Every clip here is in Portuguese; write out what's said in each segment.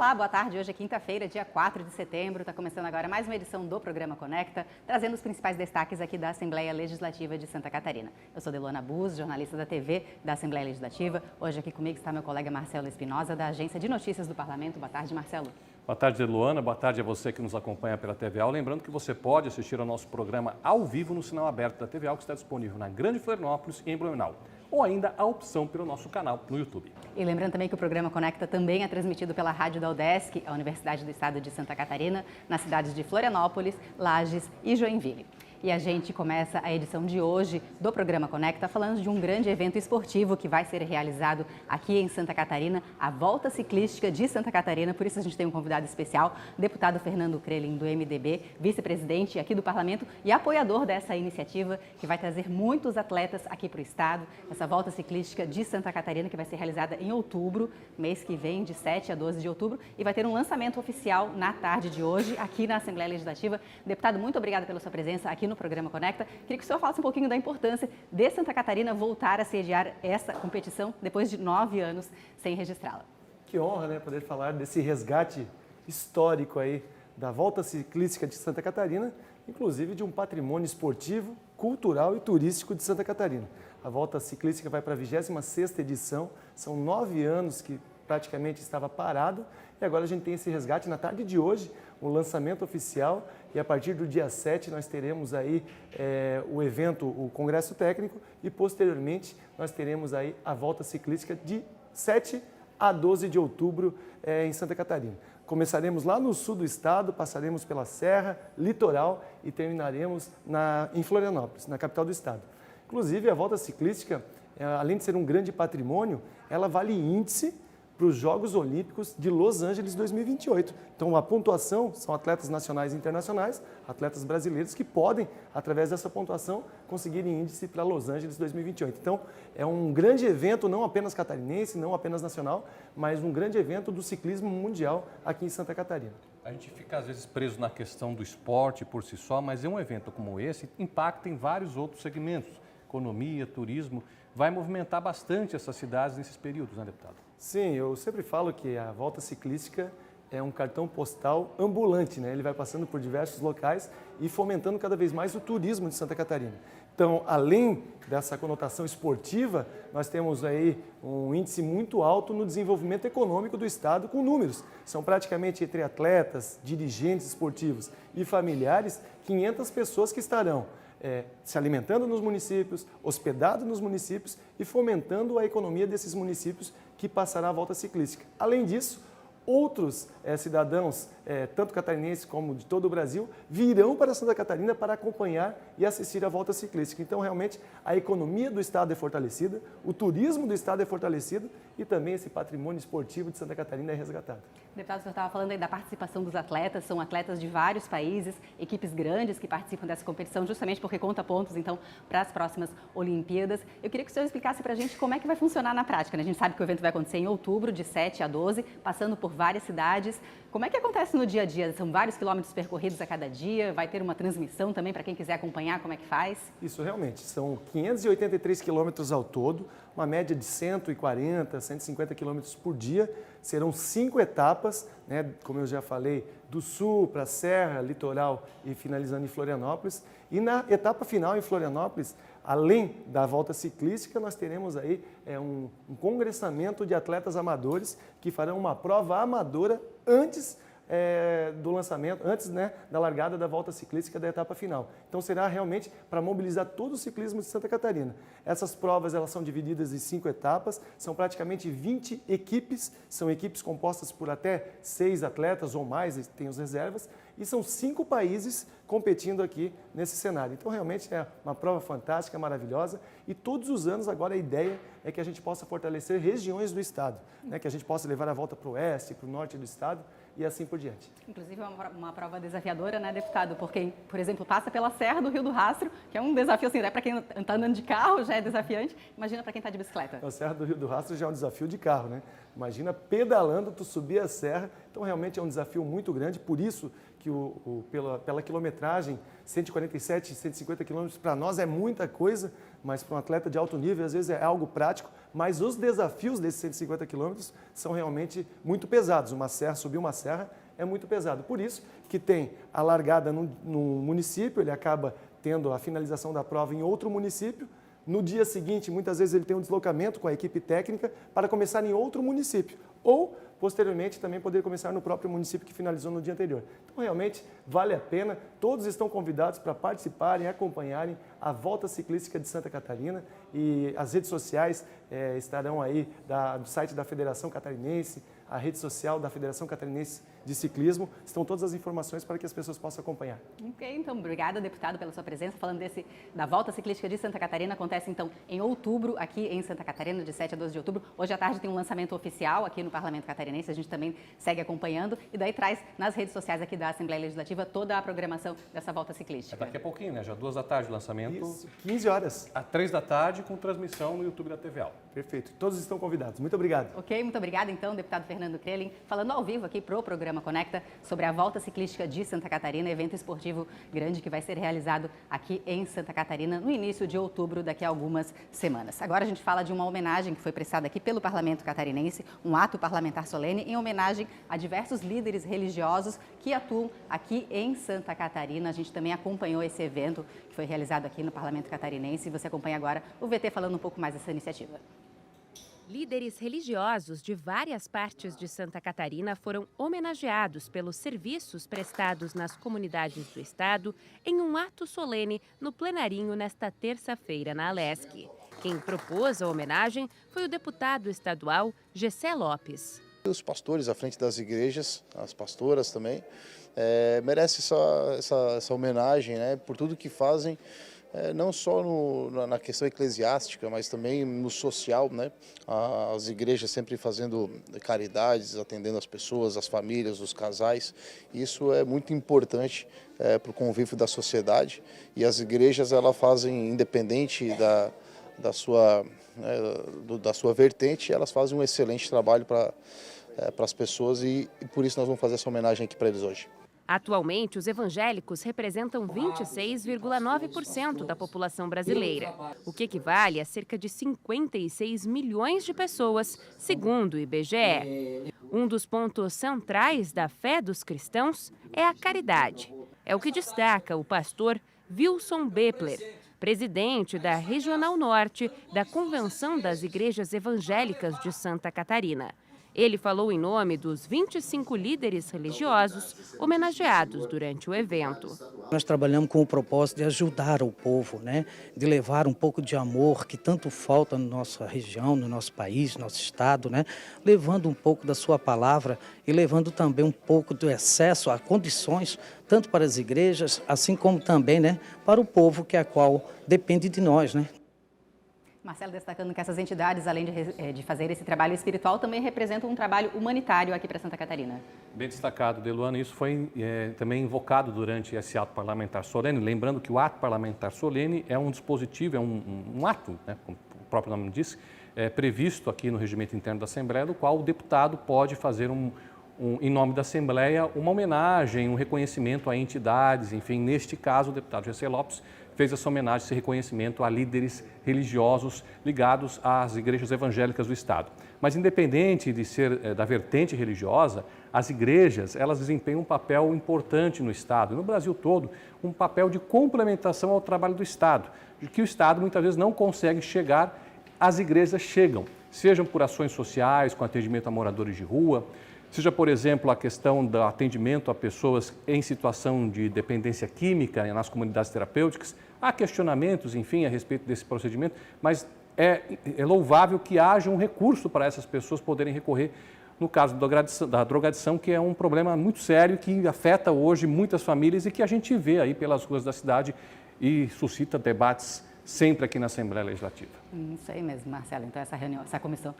Olá, boa tarde. Hoje é quinta-feira, dia 4 de setembro. Está começando agora mais uma edição do programa Conecta, trazendo os principais destaques aqui da Assembleia Legislativa de Santa Catarina. Eu sou Delona Bus, jornalista da TV da Assembleia Legislativa. Hoje aqui comigo está meu colega Marcelo Espinosa, da Agência de Notícias do Parlamento. Boa tarde, Marcelo. Boa tarde, Luana. Boa tarde a você que nos acompanha pela TV AL. Lembrando que você pode assistir ao nosso programa ao vivo no sinal aberto da TV AL, que está disponível na Grande Florianópolis e em Blumenau, ou ainda a opção pelo nosso canal no YouTube. E lembrando também que o programa Conecta também é transmitido pela Rádio da UDESC, a Universidade do Estado de Santa Catarina, nas cidades de Florianópolis, Lages e Joinville. E a gente começa a edição de hoje do programa Conecta falando de um grande evento esportivo que vai ser realizado aqui em Santa Catarina, a Volta Ciclística de Santa Catarina. Por isso a gente tem um convidado especial, deputado Fernando Krelin, do MDB, vice-presidente aqui do Parlamento e apoiador dessa iniciativa, que vai trazer muitos atletas aqui para o estado. Essa Volta Ciclística de Santa Catarina, que vai ser realizada em outubro, mês que vem, de 7 a 12 de outubro, e vai ter um lançamento oficial na tarde de hoje, aqui na Assembleia Legislativa. Deputado, muito obrigada pela sua presença aqui no programa Conecta. Queria que o senhor falasse um pouquinho da importância de Santa Catarina voltar a sediar essa competição depois de 9 anos sem registrá-la. Que honra, né, poder falar desse resgate histórico aí da Volta Ciclística de Santa Catarina, inclusive de um patrimônio esportivo, cultural e turístico de Santa Catarina. A Volta Ciclística vai para a 26ª edição, são 9 anos que praticamente estava parado e agora a gente tem esse resgate na tarde de hoje, o lançamento oficial, e a partir do dia 7 nós teremos aí o evento, o Congresso Técnico, e posteriormente nós teremos aí a Volta Ciclística de 7 a 12 de outubro em Santa Catarina. Começaremos lá no sul do estado, passaremos pela Serra, Litoral e terminaremos em Florianópolis, na capital do estado. Inclusive a Volta Ciclística, além de ser um grande patrimônio, ela vale índice para os Jogos Olímpicos de Los Angeles 2028. Então, a pontuação são atletas nacionais e internacionais, atletas brasileiros que podem, através dessa pontuação, conseguirem índice para Los Angeles 2028. Então, é um grande evento, não apenas catarinense, não apenas nacional, mas um grande evento do ciclismo mundial aqui em Santa Catarina. A gente fica, às vezes, preso na questão do esporte por si só, mas um evento como esse impacta em vários outros segmentos. Economia, turismo, vai movimentar bastante essas cidades nesses períodos, né, deputado? Sim, eu sempre falo que a Volta Ciclística é um cartão postal ambulante, né? Ele vai passando por diversos locais e fomentando cada vez mais o turismo de Santa Catarina. Então, além dessa conotação esportiva, nós temos aí um índice muito alto no desenvolvimento econômico do estado com números. São praticamente entre atletas, dirigentes esportivos e familiares, 500 pessoas que estarão se alimentando nos municípios, hospedado nos municípios e fomentando a economia desses municípios que passará a Volta Ciclística. Além disso, outros cidadãos, tanto catarinenses como de todo o Brasil, virão para Santa Catarina para acompanhar e assistir à Volta Ciclística. Então, realmente, a economia do estado é fortalecida, o turismo do estado é fortalecido e também esse patrimônio esportivo de Santa Catarina é resgatado. Deputado, o senhor estava falando aí da participação dos atletas, são atletas de vários países, equipes grandes que participam dessa competição, justamente porque conta pontos, então, para as próximas Olimpíadas. Eu queria que o senhor explicasse para a gente como é que vai funcionar na prática, né? A gente sabe que o evento vai acontecer em outubro, de 7 a 12, passando por várias cidades. Como é que acontece no dia a dia? São vários quilômetros percorridos a cada dia, vai ter uma transmissão também para quem quiser acompanhar como é que faz? Isso, realmente, são 583 quilômetros ao todo, uma média de 140, 150 quilômetros por dia. Serão 5 etapas, né, como eu já falei, do sul para a Serra, Litoral e finalizando em Florianópolis. E na etapa final em Florianópolis, além da Volta Ciclística, nós teremos aí um congressamento de atletas amadores que farão uma prova amadora antes do lançamento, antes, né, da largada da Volta Ciclística da etapa final. Então será realmente para mobilizar todo o ciclismo de Santa Catarina. Essas provas elas são divididas em 5 etapas, são praticamente 20 equipes, são equipes compostas por até 6 atletas ou mais, tem as reservas, e são 5 países competindo aqui nesse cenário. Então realmente é uma prova fantástica, maravilhosa, e todos os anos agora a ideia é que a gente possa fortalecer regiões do estado, né, que a gente possa levar a volta para o oeste, para o norte do estado, e assim por diante. Inclusive é uma prova desafiadora, né, deputado? Porque, por exemplo, passa pela Serra do Rio do Rastro, que é um desafio, assim, para quem está andando de carro já é desafiante, imagina para quem está de bicicleta. A Serra do Rio do Rastro já é um desafio de carro, né? Imagina pedalando, tu subir a serra Então, realmente é um desafio muito grande, por isso que pela quilometragem, 147, 150 quilômetros, para nós é muita coisa, mas para um atleta de alto nível, às vezes é algo prático, mas os desafios desses 150 quilômetros são realmente muito pesados. Subir uma serra é muito pesado. Por isso que tem a largada no município, ele acaba tendo a finalização da prova em outro município. No dia seguinte, muitas vezes ele tem um deslocamento com a equipe técnica para começar em outro município. Ou, posteriormente, também poder começar no próprio município que finalizou no dia anterior. Então, realmente, vale a pena. Todos estão convidados para participarem, acompanharem a Volta Ciclística de Santa Catarina. E as redes sociais estarão aí do site da Federação Catarinense, a rede social da Federação Catarinense de Ciclismo. Estão todas as informações para que as pessoas possam acompanhar. Ok, então, obrigada, deputado, pela sua presença. Falando da Volta Ciclística de Santa Catarina, acontece, então, em outubro, aqui em Santa Catarina, de 7 a 12 de outubro. Hoje à tarde tem um lançamento oficial aqui no Parlamento Catarinense, a gente também segue acompanhando. E daí traz nas redes sociais aqui da Assembleia Legislativa toda a programação dessa Volta Ciclística. Daqui a pouquinho, né? Já 2 da tarde o lançamento. Isso, 15 horas. Às 3 da tarde, com transmissão no YouTube da TVAL. Perfeito. Todos estão convidados. Muito obrigado. Ok, muito obrigada, então, deputado Fernando Krelin, falando ao vivo aqui pro programa Conecta sobre a Volta Ciclística de Santa Catarina, evento esportivo grande que vai ser realizado aqui em Santa Catarina no início de outubro, daqui a algumas semanas. Agora a gente fala de uma homenagem que foi prestada aqui pelo Parlamento Catarinense, um ato parlamentar solene em homenagem a diversos líderes religiosos que atuam aqui em Santa Catarina. A gente também acompanhou esse evento que foi realizado aqui no Parlamento Catarinense e você acompanha agora o VT falando um pouco mais dessa iniciativa. Líderes religiosos de várias partes de Santa Catarina foram homenageados pelos serviços prestados nas comunidades do estado em um ato solene no plenarinho nesta terça-feira na Alesc. Quem propôs a homenagem foi o deputado estadual Gessé Lopes. Os pastores à frente das igrejas, as pastoras também, merecem essa homenagem, né, por tudo que fazem. Não só na questão eclesiástica, mas também no social, né? As igrejas sempre fazendo caridades, atendendo as pessoas, as famílias, os casais. Isso é muito importante para o convívio da sociedade. E as igrejas elas fazem, independente da sua vertente, elas fazem um excelente trabalho para as pessoas e por isso nós vamos fazer essa homenagem aqui para eles hoje. Atualmente, os evangélicos representam 26,9% da população brasileira, o que equivale a cerca de 56 milhões de pessoas, segundo o IBGE. Um dos pontos centrais da fé dos cristãos é a caridade. É o que destaca o pastor Wilson Bepler, presidente da Regional Norte da Convenção das Igrejas Evangélicas de Santa Catarina. Ele falou em nome dos 25 líderes religiosos homenageados durante o evento. Nós trabalhamos com o propósito de ajudar o povo, né? De levar um pouco de amor que tanto falta na nossa região, no nosso país, no nosso estado, né? Levando um pouco da sua palavra e levando também um pouco do excesso a condições, tanto para as igrejas, assim como também, né, para o povo que a qual depende de nós, né? Marcelo, destacando que essas entidades, além de fazer esse trabalho espiritual, também representam um trabalho humanitário aqui para Santa Catarina. Bem destacado, Deluana. Isso foi também invocado durante esse ato parlamentar solene. Lembrando que o ato parlamentar solene é um dispositivo, é um ato, né, como o próprio nome diz, previsto aqui no regimento interno da Assembleia, do qual o deputado pode fazer em nome da Assembleia, uma homenagem, um reconhecimento a entidades. Enfim, neste caso, o deputado Gessé Lopes fez essa homenagem, esse reconhecimento a líderes religiosos ligados às igrejas evangélicas do Estado. Mas independente de ser da vertente religiosa, as igrejas, elas desempenham um papel importante no Estado, e no Brasil todo, um papel de complementação ao trabalho do Estado, de que o Estado muitas vezes não consegue chegar, as igrejas chegam, sejam por ações sociais, com atendimento a moradores de rua, seja, por exemplo, a questão do atendimento a pessoas em situação de dependência química nas comunidades terapêuticas. Há questionamentos, enfim, a respeito desse procedimento, mas é louvável que haja um recurso para essas pessoas poderem recorrer no caso da drogadição, que é um problema muito sério que afeta hoje muitas famílias e que a gente vê aí pelas ruas da cidade e suscita debates sempre aqui na Assembleia Legislativa. Isso aí mesmo, Marcelo. Então, essa comissão,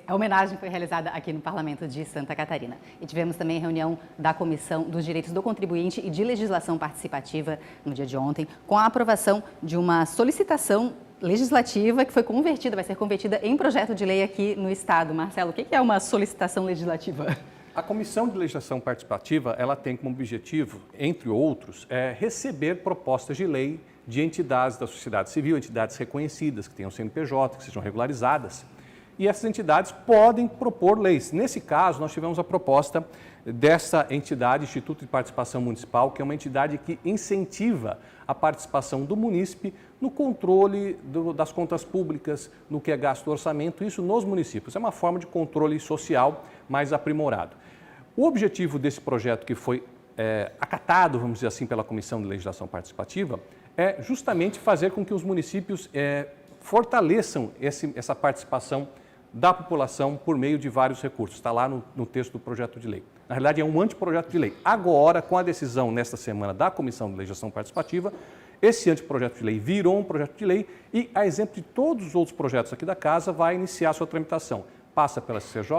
a homenagem foi realizada aqui no Parlamento de Santa Catarina. E tivemos também reunião da Comissão dos Direitos do Contribuinte e de Legislação Participativa no dia de ontem, com a aprovação de uma solicitação legislativa que vai ser convertida em projeto de lei aqui no Estado. Marcelo, o que é uma solicitação legislativa? A Comissão de Legislação Participativa, ela tem como objetivo, entre outros, receber propostas de lei de entidades da sociedade civil, entidades reconhecidas, que tenham CNPJ, que sejam regularizadas. E essas entidades podem propor leis. Nesse caso, nós tivemos a proposta dessa entidade, Instituto de Participação Municipal, que é uma entidade que incentiva a participação do munícipe no controle das contas públicas, no que é gasto do orçamento, isso nos municípios. É uma forma de controle social mais aprimorado. O objetivo desse projeto que foi acatado, vamos dizer assim, pela Comissão de Legislação Participativa, é justamente fazer com que os municípios fortaleçam essa participação da população por meio de vários recursos. Está lá no texto do projeto de lei. Na realidade, é um anteprojeto de lei. Agora, com a decisão nesta semana da Comissão de Legislação Participativa, esse anteprojeto de lei virou um projeto de lei e, a exemplo de todos os outros projetos aqui da Casa, vai iniciar a sua tramitação. Passa pela CCJ,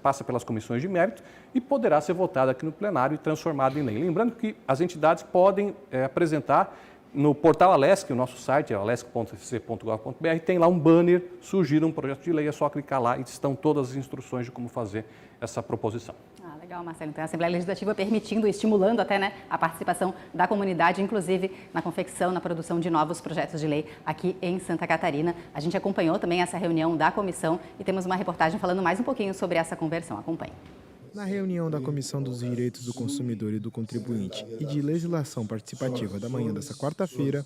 passa pelas comissões de mérito e poderá ser votado aqui no plenário e transformado em lei. Lembrando que as entidades podem apresentar no portal Alesc, o nosso site é alesc.fc.gov.br, tem lá um banner, surgir um projeto de lei, é só clicar lá e estão todas as instruções de como fazer essa proposição. Legal, Marcelo. Então, a Assembleia Legislativa permitindo, estimulando até a participação da comunidade, inclusive na confecção, na produção de novos projetos de lei aqui em Santa Catarina. A gente acompanhou também essa reunião da comissão e temos uma reportagem falando mais um pouquinho sobre essa conversão. Acompanhe. Na reunião da Comissão dos Direitos do Consumidor e do Contribuinte e de Legislação Participativa da manhã dessa quarta-feira,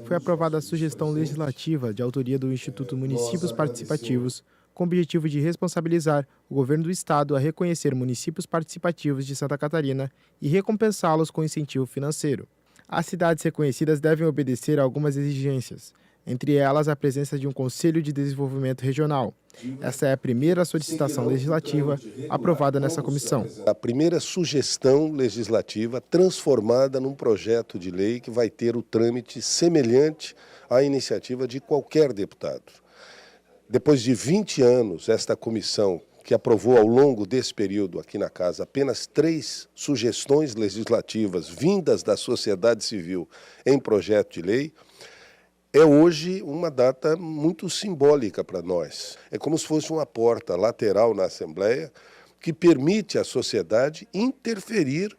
foi aprovada a sugestão legislativa de autoria do Instituto Municípios Participativos, com o objetivo de responsabilizar o governo do estado a reconhecer municípios participativos de Santa Catarina e recompensá-los com incentivo financeiro. As cidades reconhecidas devem obedecer a algumas exigências, entre elas a presença de um Conselho de Desenvolvimento Regional. Essa é a primeira solicitação legislativa aprovada nessa comissão. A primeira sugestão legislativa transformada num projeto de lei que vai ter o trâmite semelhante à iniciativa de qualquer deputado. Depois de 20 anos, esta comissão, que aprovou ao longo desse período aqui na Casa apenas 3 sugestões legislativas vindas da sociedade civil em projeto de lei, é hoje uma data muito simbólica para nós. É como se fosse uma porta lateral na Assembleia que permite à sociedade interferir,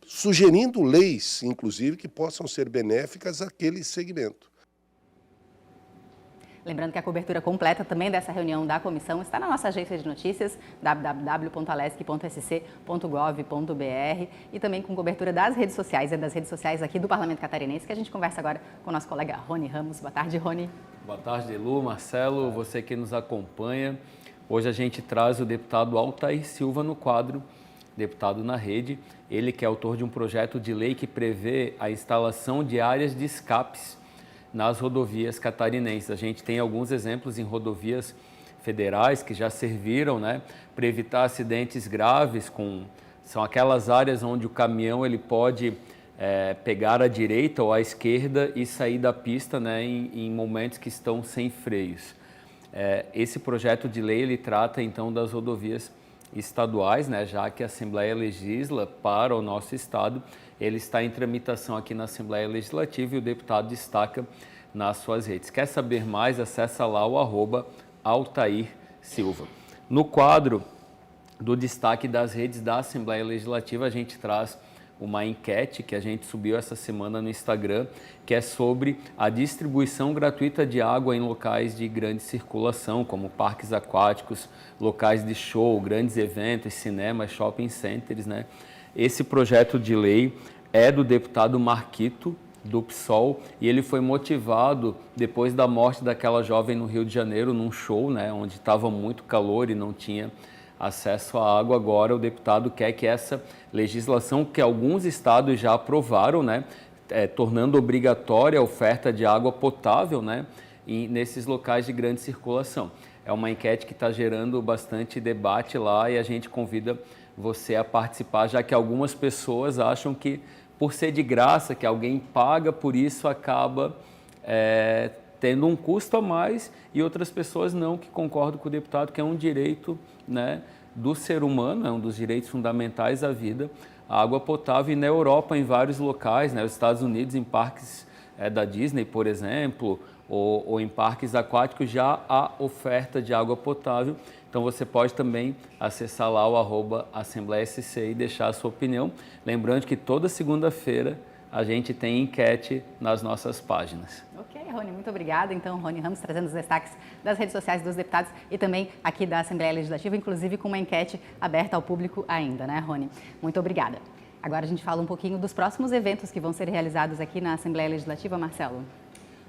sugerindo leis, inclusive, que possam ser benéficas àquele segmento. Lembrando que a cobertura completa também dessa reunião da comissão está na nossa agência de notícias, www.alesc.sc.gov.br, e também com cobertura das redes sociais, das redes sociais aqui do Parlamento Catarinense, que a gente conversa agora com o nosso colega Rony Ramos. Boa tarde, Rony. Boa tarde, Elu, Marcelo, você que nos acompanha. Hoje a gente traz o deputado Altair Silva no quadro Deputado na Rede. Ele que é autor de um projeto de lei que prevê a instalação de áreas de escapes nas rodovias catarinenses. A gente tem alguns exemplos em rodovias federais que já serviram, para evitar acidentes graves. São aquelas áreas onde o caminhão ele pode pegar à direita ou à esquerda e sair da pista em momentos que estão sem freios. Esse projeto de lei ele trata então das rodovias estaduais, já que a Assembleia legisla para o nosso estado. Ele está em tramitação aqui na Assembleia Legislativa e o deputado destaca nas suas redes. Quer saber mais? Acessa lá o @Altair Silva. No quadro do destaque das redes da Assembleia Legislativa, a gente traz uma enquete que a gente subiu essa semana no Instagram, que é sobre a distribuição gratuita de água em locais de grande circulação, como parques aquáticos, locais de show, grandes eventos, cinemas, shopping centers, Esse projeto de lei é do deputado Marquito, do PSOL, e ele foi motivado depois da morte daquela jovem no Rio de Janeiro, num show, onde estava muito calor e não tinha acesso à água. Agora o deputado quer que essa legislação que alguns estados já aprovaram, tornando obrigatória a oferta de água potável, nesses locais de grande circulação. É uma enquete que está gerando bastante debate lá e a gente convida você a participar, já que algumas pessoas acham que, por ser de graça, que alguém paga por isso, acaba tendo um custo a mais, e outras pessoas não, que concordam com o deputado, que é um direito do ser humano, é um dos direitos fundamentais à vida, a água potável. E na Europa, em vários locais, os Estados Unidos, em parques da Disney, por exemplo, ou em parques aquáticos já há oferta de água potável. Então você pode também acessar lá o @AssembleiaSC e deixar a sua opinião. Lembrando que toda segunda-feira a gente tem enquete nas nossas páginas. Ok, Rony, muito obrigada. Então, Rony Ramos trazendo os destaques das redes sociais dos deputados e também aqui da Assembleia Legislativa, inclusive com uma enquete aberta ao público ainda, né, Rony? Muito obrigada. Agora a gente fala um pouquinho dos próximos eventos que vão ser realizados aqui na Assembleia Legislativa, Marcelo.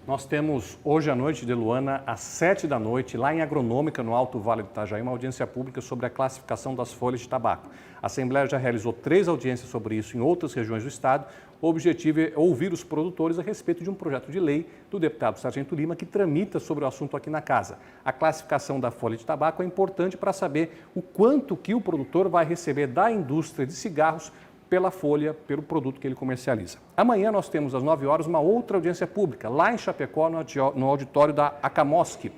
Nós temos hoje à noite de Luana, às 7 da noite, lá em Agronômica, no Alto Vale do Itajaí, uma audiência pública sobre a classificação das folhas de tabaco. A Assembleia já realizou 3 audiências sobre isso em outras regiões do Estado. O objetivo é ouvir os produtores a respeito de um projeto de lei do deputado Sargento Lima que tramita sobre o assunto aqui na casa. A classificação da folha de tabaco é importante para saber o quanto que o produtor vai receber da indústria de cigarros pela folha, pelo produto que ele comercializa. Amanhã nós temos às 9 horas uma outra audiência pública, lá em Chapecó, no auditório da Acamosc.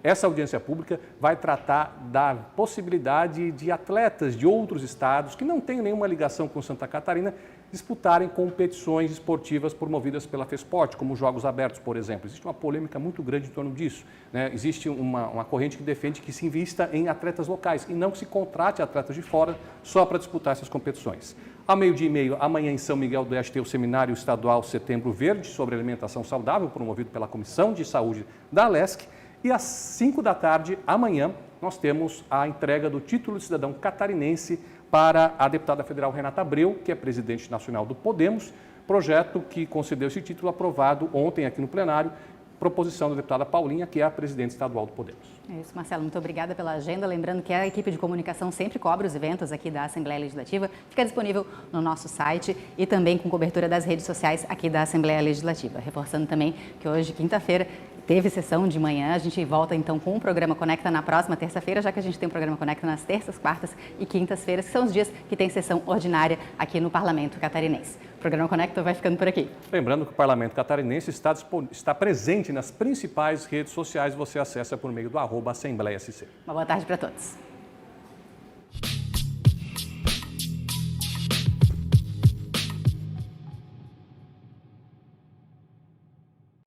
Essa audiência pública vai tratar da possibilidade de atletas de outros estados que não têm nenhuma ligação com Santa Catarina disputarem competições esportivas promovidas pela FESPORT, como Jogos Abertos, por exemplo. Existe uma polêmica muito grande em torno disso, né? Existe uma corrente que defende que se invista em atletas locais e não que se contrate atletas de fora só para disputar essas competições. Ao 12h30, amanhã em São Miguel do Oeste, tem o Seminário Estadual Setembro Verde sobre Alimentação Saudável, promovido pela Comissão de Saúde da Alesc. E às 5 da tarde, amanhã, nós temos a entrega do título de cidadão catarinense para a deputada federal Renata Abreu, que é presidente nacional do Podemos, projeto que concedeu esse título aprovado ontem aqui no plenário, proposição da deputada Paulinha, que é a presidente estadual do Podemos. É isso, Marcelo, muito obrigada pela agenda. Lembrando que a equipe de comunicação sempre cobre os eventos aqui da Assembleia Legislativa. Fica disponível no nosso site e também com cobertura das redes sociais aqui da Assembleia Legislativa. Reforçando também que hoje, quinta-feira, teve sessão de manhã. A gente volta então com o programa Conecta na próxima terça-feira, já que a gente tem o programa Conecta nas terças, quartas e quintas-feiras, que são os dias que tem sessão ordinária aqui no Parlamento Catarinense. O programa Conecta vai ficando por aqui. Lembrando que o Parlamento Catarinense está presente nas principais redes sociais. Você acessa por meio do @AssembleiaSC. Uma boa tarde para todos.